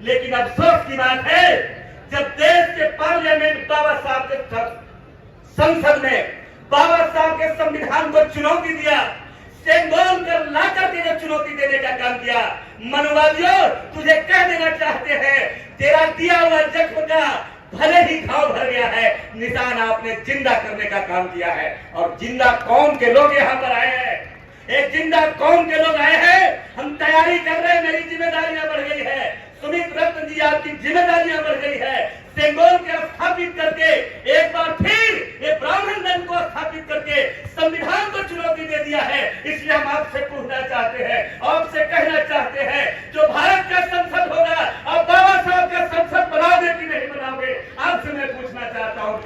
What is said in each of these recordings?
लेकिन अफसोस की बात है, जब देश के पार्लियामेंट बाबा साहब के संसद ने बाबा साहब के संविधान को चुनौती दिया, सेंगोल कर ला करके जो चुनौती देने का काम किया, मनुवादियों तुझे कह देना चाहते हैं, तेरा दिया हुआ जख्म का भले ही घाव भर गया है, निशान आपने जिंदा करने का काम किया है। और जिंदा कौम के लोग यहाँ पर आए हैं, एक जिंदा कौम के लोग आए हैं। हम तैयारी कर रहे हैं, मेरी जिम्मेदारियां बढ़ गई है, सुमित रत्न जी आपकी जिम्मेदारियां बढ़ गई है। सेंगोल को स्थापित करके एक बार फिर ये ब्राह्मण दल को स्थापित करके संविधान को चुनौती दे दिया है। इसलिए हम आपसे पूछना चाहते हैं, आपसे कहना चाहते हैं, जो भारत का संसद होगा आप बाबा साहब का संसद बनाओगे कि नहीं बनाओगे? आपसे मैं पूछना चाहता हूँ,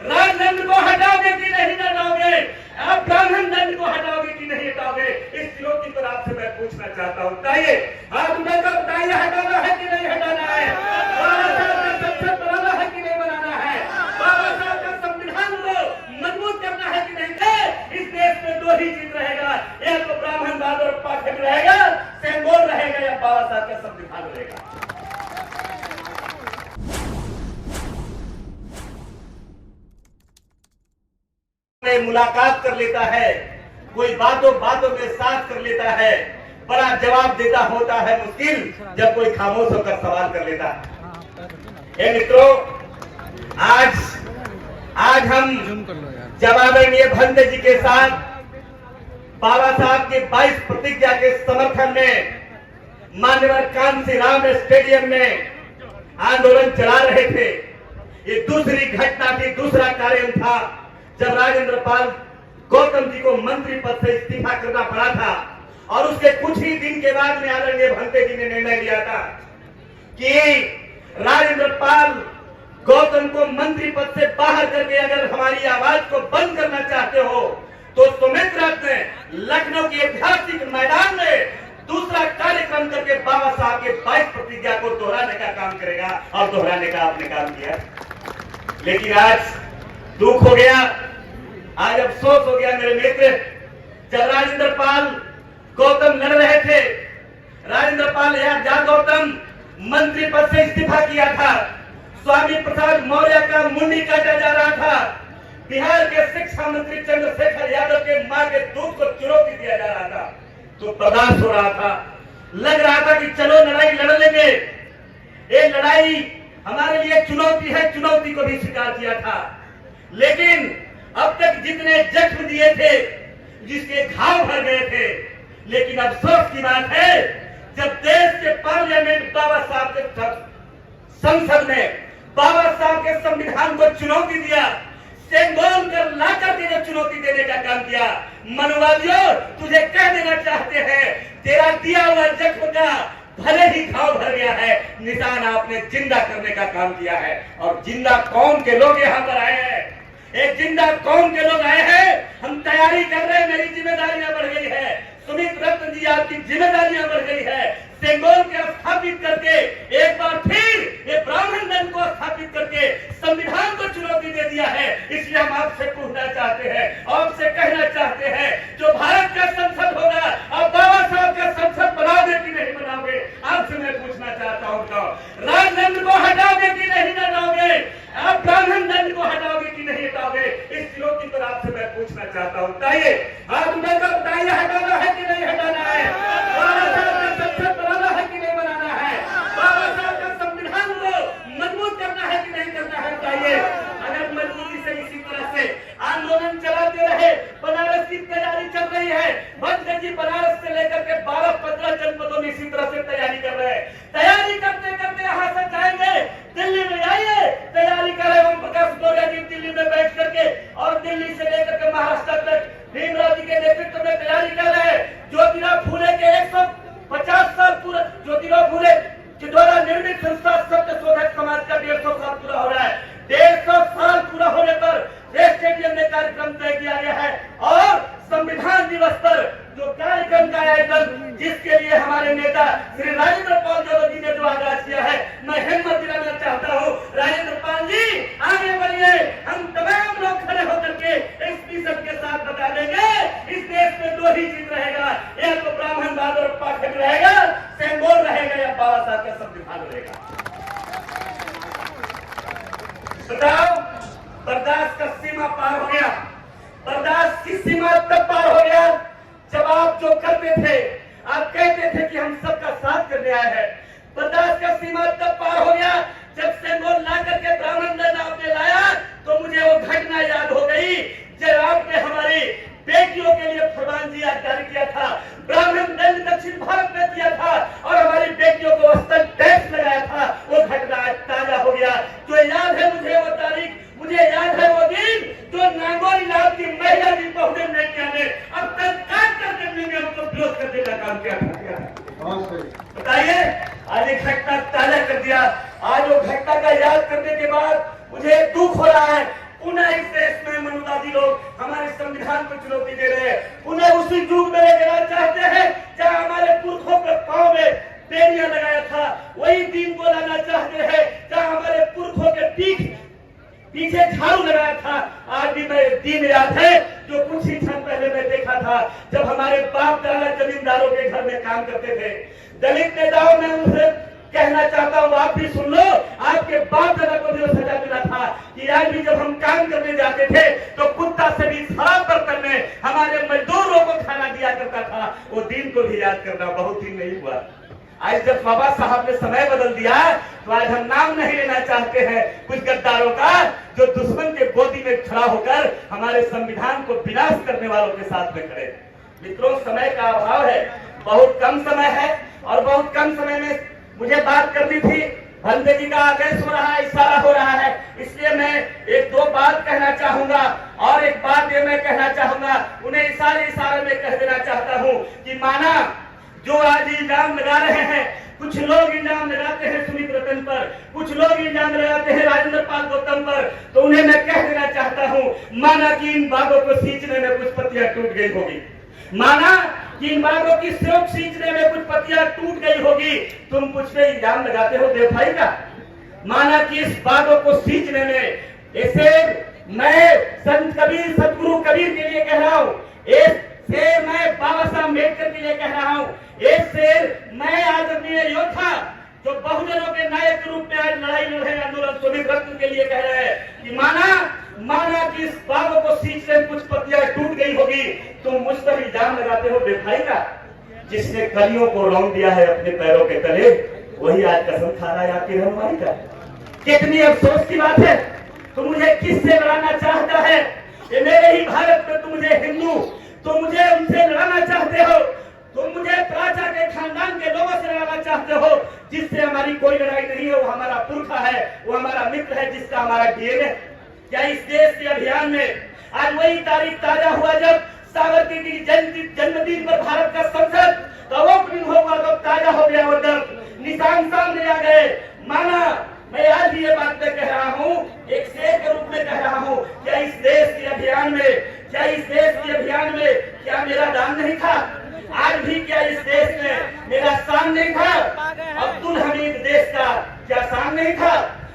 राजदंड को हटाओगे कि नहीं हटाओगे? आप ब्राह्मण दंड को हटाओगे कि नहीं हटाओगे? इस चुनौती पर आपसे मैं पूछना चाहता हूँ। बताइए, आप बताइए, हटाना है कि नहीं हटाना है? बाबा साहब का संसद बनाना है कि नहीं बनाना है? बाबा साहब का संविधान को मजबूत करना है कि नहीं? इस देश में दो ही चीज रहेगा, एक तो ब्राह्मणवाद और पाखंड रहेगा, सेंगोल रहेगा, या बाबा साहब का संविधान रहेगा। मुलाकात कर लेता है, कोई बातों बातों में साथ कर लेता है, बड़ा जवाब देता होता है मुश्किल जब कोई खामोश होकर सवाल कर लेता है। मित्रों, आज हम जवाहरलाल भंते जी के साथ बाबा साहब के 22 प्रतिज्ञा के समर्थन में मान्यवर कांसी राम स्टेडियम में आंदोलन चला रहे थे। ये दूसरी घटना थी, दूसरा कार्य था जब राजेंद्र पाल गौतम जी को मंत्री पद से इस्तीफा करना पड़ा था। और उसके कुछ ही दिन के बाद में आदरणीय भंते जी ने निर्णय लिया था कि राजेंद्र पाल गौतम को मंत्री पद से बाहर करके अगर हमारी आवाज को बंद करना चाहते हो तो सुमित रत्न लखनऊ के ऐतिहासिक मैदान में दूसरा कार्यक्रम करके बाबा साहब के 22 प्रतिज्ञा को दोहराने का काम करेगा। और दोहराने का आपने काम किया। लेकिन आज दुख हो गया, आज अफसोस हो गया मेरे मित्र, जब राजेंद्र पाल गौतम लड़ रहे थे, राजेंद्र पाल या गौतम मंत्री पद से इस्तीफा किया था, स्वामी प्रसाद मौर्य का मुंडी काटा जा रहा था, बिहार के शिक्षा मंत्री चंद्रशेखर यादव के मां के दूध को चुनौती दिया जा रहा था, तो बर्दाश्त हो रहा था, लग रहा था कि चलो लड़ाई लड़ लेंगे, ये लड़ाई हमारे लिए चुनौती है, चुनौती को भी स्वीकार किया था। लेकिन अब तक जितने जख्म दिए थे, जिसके घाव भर गए थे, लेकिन अफसोस की बात है, जब देश के पार्लियामेंट बाबा साहब के संसद ने बाबा साहब के संविधान को चुनौती दिया, सेंगोल कर ला करके जो चुनौती देने का काम किया, मनुवादियों तुझे कह देना चाहते हैं, तेरा दिया हुआ जख्म का भले ही घाव भर गया है, निशान आपने जिंदा करने का काम किया है। और जिंदा कौम के लोग यहाँ पर आए हैं, एक जिंदा कौम के लोग आए हैं। हम तैयारी कर रहे हैं, मेरी जिम्मेदारियां बढ़ गई है, सुमित रत्न जी आपकी जिम्मेदारियां बढ़ गई है। सेंगोल को स्थापित करके एक बार फिर ये ब्राह्मण दल को स्थापित करके संविधान को चुनौती दे दिया है। इसलिए हम आपसे पूछना चाहते हैं, आपसे कहना चाहते हैं, जो भारत का संसद होगा आप बाबा साहब का संसद बनाओगे कि नहीं बनाओगे? आपसे मैं पूछना चाहता हूँ, राजदंड को हटाओगे कि नहीं हटाओगे? आप ब्राह्मण दंड को हटाओगे कि नहीं हटाओगे? इस चुनौती पर आपसे मैं पूछना चाहता हूँ। बताइए, आप बताइए, हटाना है कि नहीं हटाना है? बाबा साहब का संसद बनाना है कि नहीं बनाना है? बाबा साहब का संविधान को मजबूत करना है कि नहीं करना है? बताइए। अगर मजबूती से इसी तरह से आंदोलन चलाते रहे, बनारस की तैयारी चल रही है, भंते जी बनारस से लेकर के 12-15 जनपदों में इसी तरह से तैयारी कर रहे हैं। तैयारी करते करते यहाँ से जाएंगे दिल्ली में, आइए तैयारी करें ओम प्रकाश मौर्य जी दिल्ली में बैठ करके, और दिल्ली से लेकर के महाराष्ट्र तक भीमराव जी के नेतृत्व में तैयारी कर रहे हैं। ज्योतिराव फूले के बताओ, बर्दाश्त का सीमा पार हो गया। बर्दाश्त की सीमा तब पार हो गया जब आप जो करते थे, आप कहते थे कि हम सबका साथ करने आए हैं। बर्दाश्त का सीमा तब पार हो गया जब सेंगोल ला करके ब्राह्मण दंड आपने लाया तो मुझे वो घटना याद हो गई जब आपने हमारी बेटियों के लिए फरमान जारी किया था। ब्राह्मण दंड दक्षिण भारत में दिया था और हमारी बेटियों को वस्त्र टैक्स लगाया था। वो घटना आज ताजा हो गया। जो याद है मुझे वो तारीख, मुझे याद है वो दिन जो नागौरी लाल की महिला दिन बहुदेव नेकिया ने अब तक काट करने में हमको विरोध करने का काम किया था। बताइए, आज एक घटना ताजा कर दिया। आज वो घटना का याद करने के बाद मुझे दुख हो रहा है। पुनः इस देश में मनुवादी लोग हमारे संविधान को चुनौती दे रहे हैं। पुनः उसी युग में ले जाना चाहते हैं जहां हमारे पुरखों के पांव में बेड़ियां लगाया था। वही दिन को लाना चाहते हैं जहां हमारे पुरखों के पीछे झाड़ू लगाया था। आज भी मैं दिन याद है जो कुछ ही क्षण पहले मैं देखा था जब हमारे बाप दादा जमींदारों के घर में काम करते थे। दलित नेताओं में उनसे कहना चाहता हूँ, आप भी सुन लो, आपके बाप दादा को भी सजा मिला था कि आज भी जब हम काम करने जाते थे तो कुत्ता से भी खराब बर्तन में हमारे मजदूरों को खाना दिया करता था। वो दिन को भी याद करना बहुत ही नहीं हुआ। आज जब बाबा साहब ने समय बदल दिया तो आज हम नाम नहीं लेना चाहते हैं कुछ गद्दारों का जो दुश्मन के गोदी में खड़ा होकर हमारे संविधान को विनाश करने वालों के साथ में खड़े। मित्रों, समय का अभाव है, बहुत कम समय है और बहुत कम समय में मुझे बात करनी थी। भंते जी का आदेश हो रहा है, इशारा हो रहा है, इसलिए मैं एक दो बात कहना चाहूंगा। और एक बात ये मैं कहना चाहूंगा, उन्हें इशारे में कह देना चाहता हूं कि माना जो आज इल्जाम लगा रहे हैं, कुछ लोग इल्जाम लगाते हैं सुमित रतन पर, कुछ लोग इल्जाम लगाते हैं राजेंद्र पाल गौतम पर, तो उन्हें मैं कह देना चाहता हूं, माना कि इन बागों को सींचने में कुछ पत्तियां टूट गई होगी, माना कि इन बागों की स्रोत सींचने में कुछ पत्तियां टूट गई होगी, तुम मुझ पे इल्जाम लगाते हो देव भाई का। माना कि इस बागों को सींचने में ऐसे मैं संत कबीर, सतगुरु कबीर के लिए कह रहा हूं, एक शेर मैं बाबा साहब अम्बेडकर के लिए कह रहा हूं, एक शेर मैं आदरणीय योद्धा जो बहुजनों के नायक के रूप में आज लड़ाई लड़ रहे आंदोलन सुमित रत्न के लिए कह रहे हैं कि माना कि इस बागों को सींचने में कुछ पत्तियां टूट गई होगी, तुम मुझ पर इल्जाम लगाते हो बेभाई का। जिसने कलियों को रौंद दिया है अपने पैरों के तले, वही आज कसम खा रहा है आपकी रहनुमाई का। कितनी अफसोस की बात है। तुम मुझे किससे लड़ाना चाहता है? ये मेरे ही भारत में तुम मुझे हिंदू, तुम मुझे उनसे लड़ाना चाहते हो, तुम मुझे प्राचा के खानदान के लोगों से लड़ाना चाहते हो जिससे हमारी कोई लड़ाई नहीं है। वो हमारा पुरखा है, वो हमारा मित्र है, जिसका हमारा डीएनए। क्या इस देश के अभियान में आज वही तारीख ताजा हुआ जब सावरकर की जन्मदिन पर भारत का संसद का ओपनिंग होगा, तो ताजा हो गया वो दर्द, निशान सामने आ गए। माना मैं आज भी ये बात कह रहा हूँ, एक शेर के रूप में कह रहा हूँ, क्या इस देश के अभियान में क्या मेरा दान नहीं था? आज भी क्या इस देश में मेरा शान नहीं था? अब्दुल हमीद देश का क्या शान नहीं था?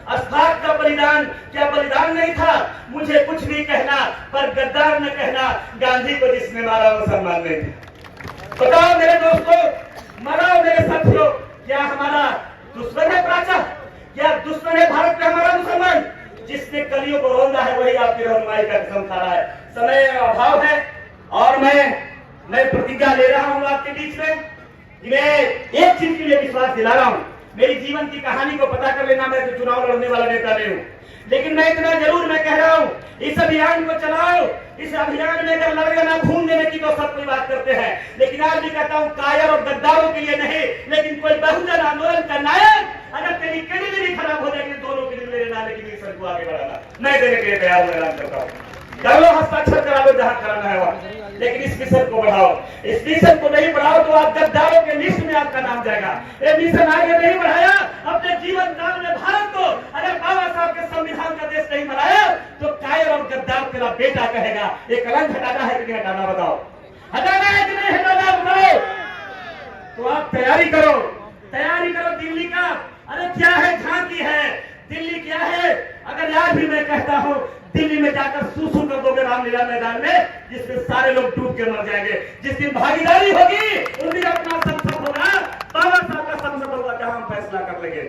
अशफाक का बलिदान क्या बलिदान नहीं था? मुझे कुछ भी कहना पर गद्दार न कहना, गांधी को जिसने मारा वो सम्मान नहीं था। बताओ मेरे दोस्तों, मराओ मेरे साथियों, क्या हमारा दुश्मन है प्राचा? क्या दुश्मन है भारत का हमारा मुसलमान? जिसने कलियों को रौंदा है वही आपकी रहनुमाई का कसम खा रहा है। समय अभाव है और मैं प्रतिज्ञा ले रहा हूं आपके बीच में, मैं एक चीज के लिए विश्वास दिला रहा हूं, मेरी जीवन की कहानी को पता कर लेना, मैं तो चुनाव लड़ने वाला नेता नहीं हूं, लेकिन मैं इतना जरूर मैं कह रहा हूं, इस अभियान को चलाओ। इस अभियान में अगर लड़के ना खून देने की तो सब कोई बात करते हैं, लेकिन आज भी कहता हूं कायर और गद्दारों के लिए नहीं, लेकिन कोई बहुजन आंदोलन का नायक अगर तेरी कैटेगरी खराब हो जाएगी, दोनों के लिए लेने की मिशन को आगे बढ़ाना मैं देने के लिए तैयार हूं, ऐलान करता हूं। कर लो, हस्ताक्षर करा लो जहां कराना है वहां, लेकिन इस मिशन को बढ़ाओ। इस मिशन को नहीं बढ़ाओ तो आप गद्दारों के लिस्ट में आपका नाम जाएगा। ये मिशन आगे नहीं बढ़ाया अपने जीवन काल में भारत को, अगर बाबा साहब के संविधान का देश नहीं बनाया तो कायर और गद्दार तेरा बेटा कहेगा। ये कलंक हटाना है कि नहीं हटाना बताओ? हटाना है कि नहीं हटाना बताओ? तो आप तैयारी करो दिल्ली का। अरे क्या है, झांकी है दिल्ली, क्या है? अगर आज भी मैं कहता हूं दिल्ली में जाकर सूसू कर दोगे रामलीला मैदान में, जिसमें सारे लोग डूब के मर जाएंगे। जिस दिन भागीदारी होगी उस दिन अपना संसद होगा, बाबा साहब का संसद होगा, जहां हम फैसला कर लेंगे।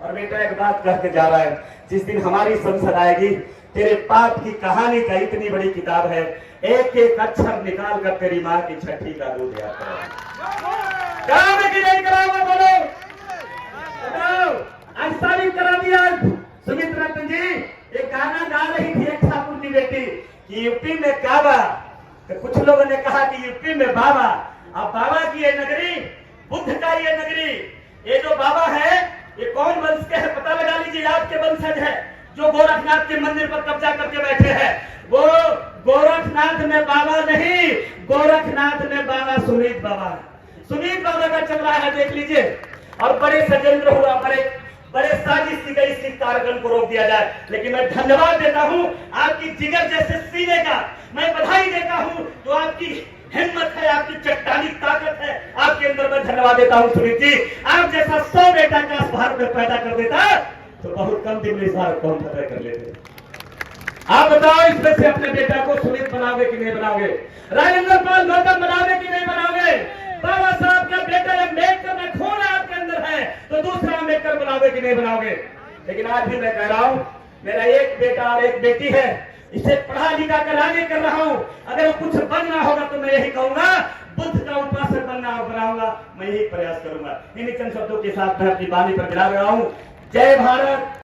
और बेटा एक बात कह के जा रहा है, जिस दिन हमारी संसद आएगी, तेरे पाप की कहानी का इतनी बड़ी किताब है, एक एक अक्षर निकाल कर तेरी माँ की छठी का दूध याद कराओगे कि नहीं कराओगे? बोलो बताओ। आज तारीफ करा दिया सुमित रतन जी, एक गाना गा रही थी एक ठाकुर की बेटी कि यूपी में काबा, तो कुछ लोगों ने कहा कि यूपी में बाबा। अब बाबा की ये नगरी, बुद्ध का ये नगरी, ये जो बाबा है ये कौन वंश के है पता लगा लीजिए, आपके वंशज है जो गोरखनाथ के मंदिर पर कब्जा करके बैठे हैं। वो गोरखनाथ में बाबा नहीं, गोरखनाथ में बाबा सुमित बाबा, सुमित बाबा का चल रहा है, देख लीजिए। और बड़े षड्यंत्र हुआ, बड़े साजिश की गई इस कार्यक्रम को रोक दिया जाए। लेकिन मैं धन्यवाद देता हूं आपकी जिगर जैसे सीने का, मैं बधाई देता हूं जो आपकी हिम्मत है, आपकी चट्टानी ताकत है आपके अंदर, मैं धन्यवाद देता हूं सुमित जी। आप जैसा 100 बेटा का भारत में पैदा कर देता तो बहुत कम दिन में इस भारत को हम पैदा कर लेते। आप बताओ इसमें से अपने बेटा को सुमित बनाओगे कि नहीं बनाओगे? राजेंद्र पाल गौतम बनाओगे कि नहीं बनाओगे? बाबा साहब का बेटा अम्बेडकर में खून आपके अंदर है तो दूसरा अम्बेडकर बनाओगे कि नहीं बनाओगे? लेकिन आज भी मैं कह रहा हूं, मेरा एक बेटा और एक बेटी है, इसे पढ़ा लिखा कर आगे कर रहा हूं। अगर वो कुछ बनना होगा तो मैं यही कहूंगा, बुद्ध का उपासक बनना बनाऊंगा, मैं यही प्रयास करूंगा। इन्हीं चंद शब्दों के साथ मैं अपनी वाणी पर विराम रहा हूं। जय भारत।